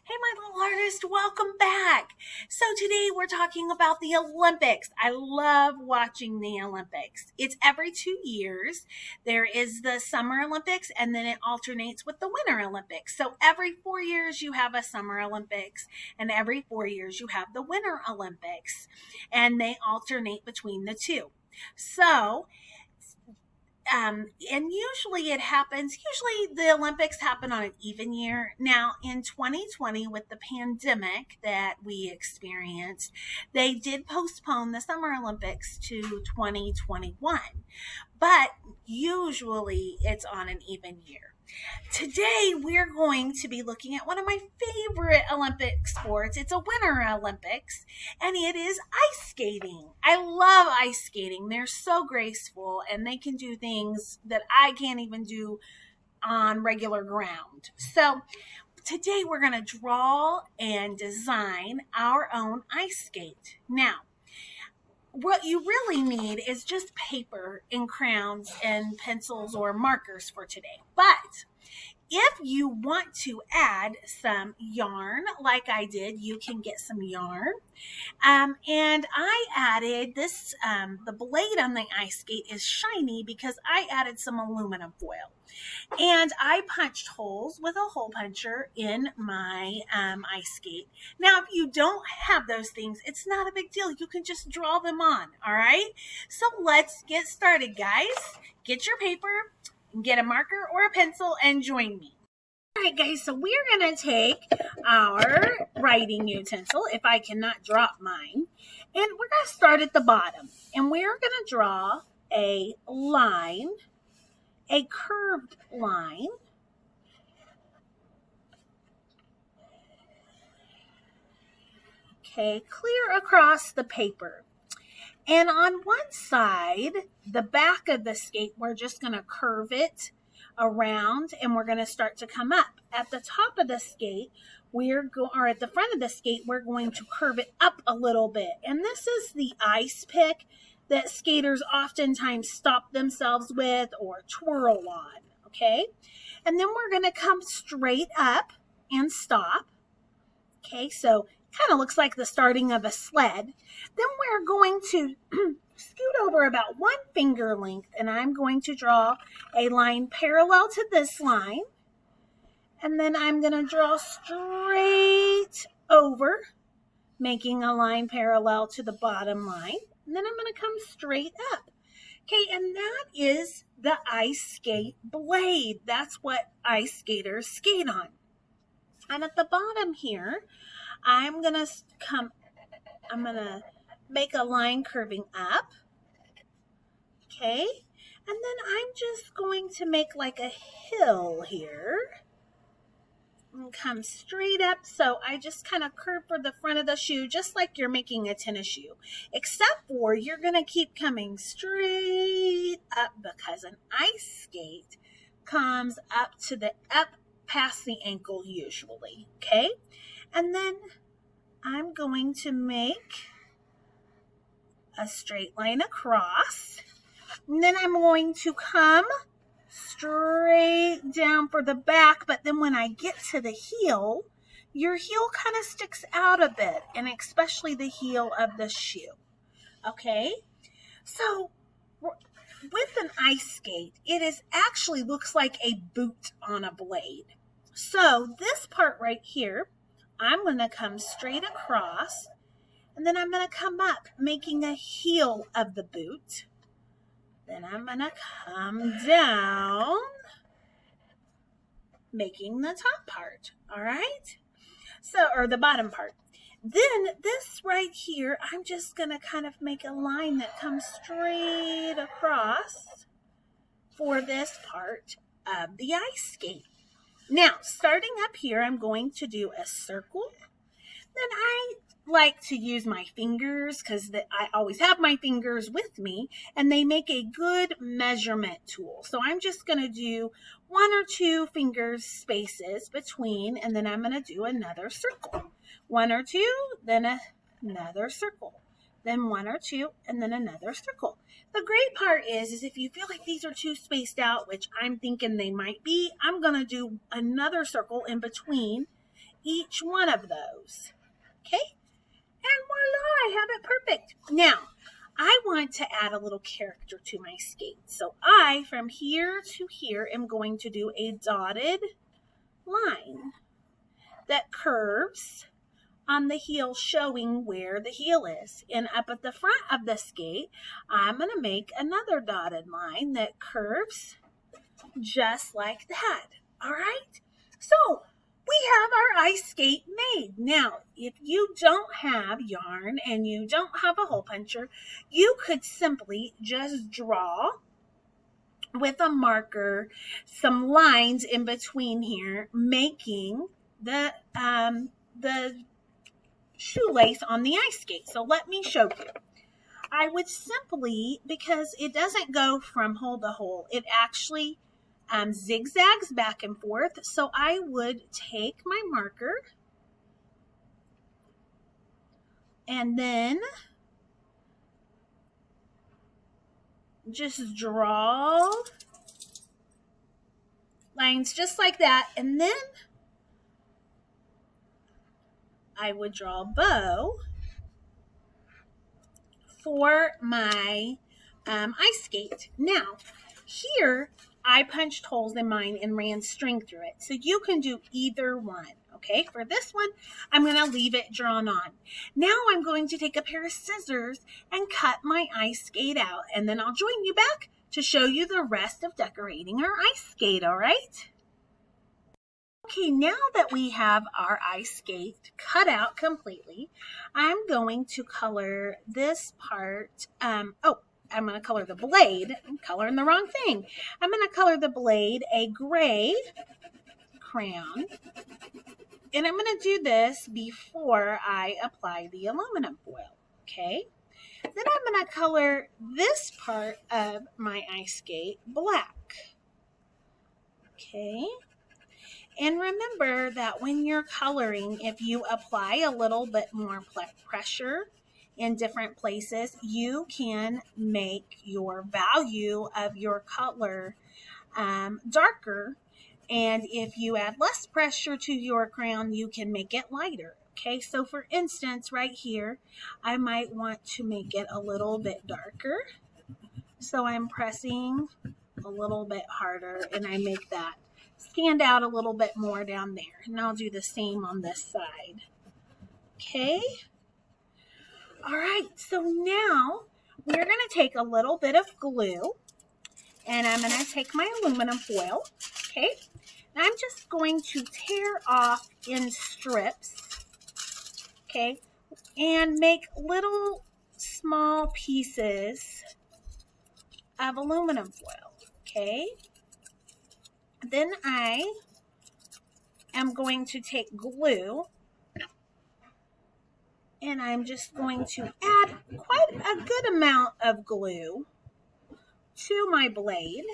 Hey, my little artist, welcome back. So, today we're talking about the Olympics. I love watching the Olympics. It's every 2 years. There is the Summer Olympics, and then it alternates with the Winter Olympics. So, every 4 years, you have a Summer Olympics, and every 4 years, you have the Winter Olympics, and they alternate between the two. So, and usually it happens, usually the Olympics happen on an even year. Now, in 2020, with the pandemic that we experienced, they did postpone the Summer Olympics to 2021, but usually it's on an even year. Today, we're going to be looking at one of my favorite Olympic sports. It's a Winter Olympics, and it is ice skating. I love ice skating. They're so graceful, and they can do things that I can't even do on regular ground. So, today, we're going to draw and design our own ice skate. Now, what you really need is just paper and crayons and pencils or markers for today. But if you want to add some yarn, like I did, you can get some yarn. And I added this, the blade on the ice skate is shiny because I added some aluminum foil. And I punched holes with a hole puncher in my ice skate. Now, if you don't have those things, it's not a big deal. You can just draw them on, all right? So let's get started, guys. Get your paper, get a marker or a pencil, and join me. All right, guys, so we're going to take our writing utensil, if I cannot drop mine, and we're going to start at the bottom. And we're going to draw a line, a curved line. Okay, clear across the paper. And on one side, the back of the skate, we're just going to curve it around, and we're going to start to come up. At the top of the skate, or at the front of the skate, we're going to curve it up a little bit. And this is the ice pick that skaters oftentimes stop themselves with or twirl on, okay? And then we're going to come straight up and stop. Okay, so kind of looks like the starting of a sled. Then we're going to scoot over about 1 finger length, and I'm going to draw a line parallel to this line. And then I'm going to draw straight over, making a line parallel to the bottom line. And then I'm going to come straight up. Okay, and that is the ice skate blade. That's what ice skaters skate on. And at the bottom here, I'm going to make a line curving up. Okay, and then I'm just going to make like a hill here. And come straight up, so I just kind of curve for the front of the shoe, just like you're making a tennis shoe, except for you're going to keep coming straight up because an ice skate comes up past the ankle usually, okay? And then I'm going to make a straight line across, and then I'm going to come straight down for the back, but then when I get to the heel, your heel kind of sticks out a bit, and especially the heel of the shoe. Okay, so with an ice skate, it actually looks like a boot on a blade. So this part right here, I'm going to come straight across, and then I'm going to come up, making a heel of the boot. Then I'm going to come down, making the top part, all right? So, or the bottom part. Then this right here, I'm just going to kind of make a line that comes straight across for this part of the ice skate. Now, starting up here, I'm going to do a circle. Then I like to use my fingers because I always have my fingers with me, and they make a good measurement tool. So I'm just going to do 1 or 2 fingers spaces between, and then I'm going to do another circle. 1 or 2, then another circle. Then 1 or 2, and then another circle. The great part is if you feel like these are too spaced out, which I'm thinking they might be, I'm going to do another circle in between each one of those. Okay, and voila, I have it perfect. Now, I want to add a little character to my skate. So I, from here to here, am going to do a dotted line that curves on the heel, showing where the heel is. And up at the front of the skate, I'm going to make another dotted line that curves just like that. All right? So we have our ice skate made. Now, if you don't have yarn and you don't have a hole puncher, you could simply just draw with a marker some lines in between here, making the shoelace on the ice skate. So let me show you. I would simply, because it doesn't go from hole to hole, it actually zigzags back and forth. So I would take my marker and then just draw lines just like that. And then I would draw a bow for my ice skate. Now, here I punched holes in mine and ran string through it. So you can do either one. Okay, for this one, I'm going to leave it drawn on. Now I'm going to take a pair of scissors and cut my ice skate out, and then I'll join you back to show you the rest of decorating our ice skate, all right? Okay, now that we have our ice skate cut out completely, I'm going to color this part. I'm going to color the blade. I'm coloring the wrong thing. I'm going to color the blade a gray crayon. And I'm going to do this before I apply the aluminum foil, okay? Then I'm going to color this part of my ice skate black, okay? And remember that when you're coloring, if you apply a little bit more pressure in different places, you can make your value of your color darker. And if you add less pressure to your crayon, you can make it lighter. Okay, so for instance, right here, I might want to make it a little bit darker. So I'm pressing a little bit harder and I make that stand out a little bit more down there. And I'll do the same on this side. Okay. All right, so now we're going to take a little bit of glue and I'm going to take my aluminum foil. Okay. And I'm just going to tear off in strips, okay, and make little small pieces of aluminum foil, okay. Then I am going to take glue and I'm just going to add quite a good amount of glue to my blade.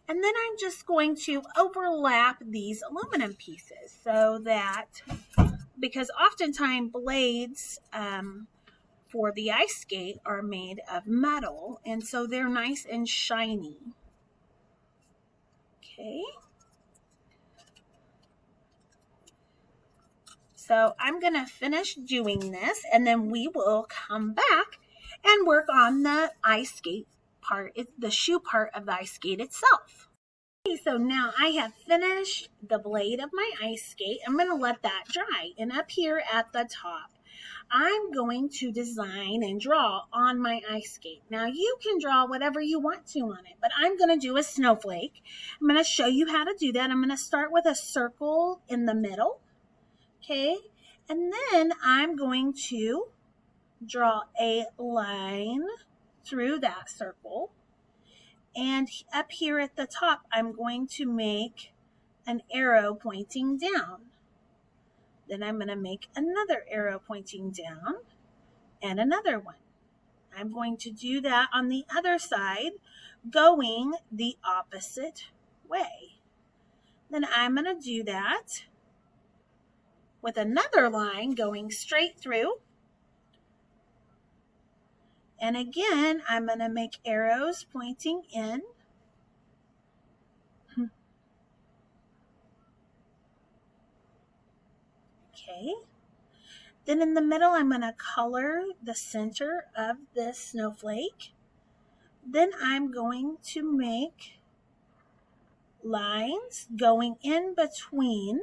And then I'm just going to overlap these aluminum pieces so that, because oftentimes blades for the ice skate are made of metal, and so they're nice and shiny. Okay. So I'm going to finish doing this, and then we will come back and work on the ice skate part, the shoe part of the ice skate itself. Okay, so now I have finished the blade of my ice skate. I'm going to let that dry. And up here at the top, I'm going to design and draw on my ice skate. Now you can draw whatever you want to on it, but I'm going to do a snowflake. I'm going to show you how to do that. I'm going to start with a circle in the middle. Okay, and then I'm going to draw a line through that circle. And up here at the top, I'm going to make an arrow pointing down. Then I'm going to make another arrow pointing down and another one. I'm going to do that on the other side, going the opposite way. Then I'm going to do that with another line going straight through. And again, I'm going to make arrows pointing in. Okay. Then in the middle, I'm going to color the center of this snowflake. Then I'm going to make lines going in between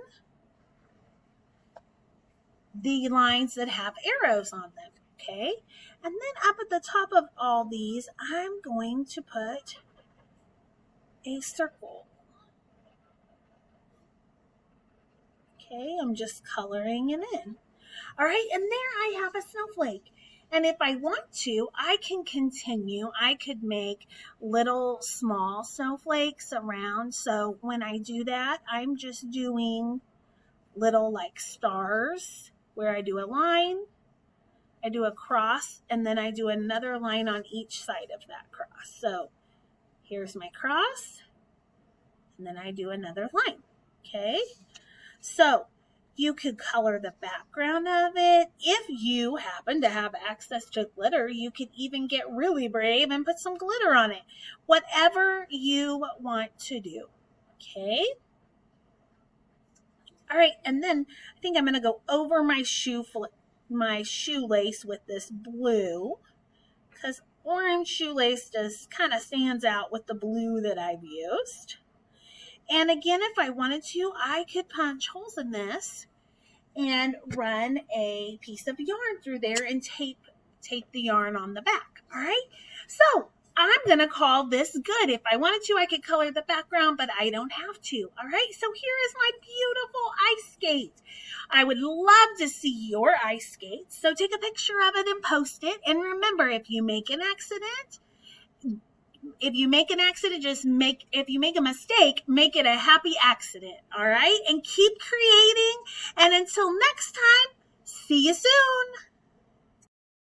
the lines that have arrows on them. Okay. And then up at the top of all these, I'm going to put a circle. Okay, I'm just coloring it in. All right, and there I have a snowflake. And if I want to, I can continue. I could make little small snowflakes around. So when I do that, I'm just doing little like stars where I do a line, I do a cross, and then I do another line on each side of that cross. So here's my cross, and then I do another line. Okay, so you could color the background of it. If you happen to have access to glitter, you could even get really brave and put some glitter on it. Whatever you want to do. Okay. All right, and then I think I'm going to go over my shoelace with this blue, because orange shoelace just kind of stands out with the blue that I've used. And again, if I wanted to, I could punch holes in this and run a piece of yarn through there and tape the yarn on the back. All right, so I'm going to call this good. If I wanted to, I could color the background, but I don't have to. All right, so here is my beautiful ice skate. I would love to see your ice skate. So take a picture of it and post it. And remember, if you make an accident, if you make a mistake, make it a happy accident. All right, and keep creating. And until next time, see you soon.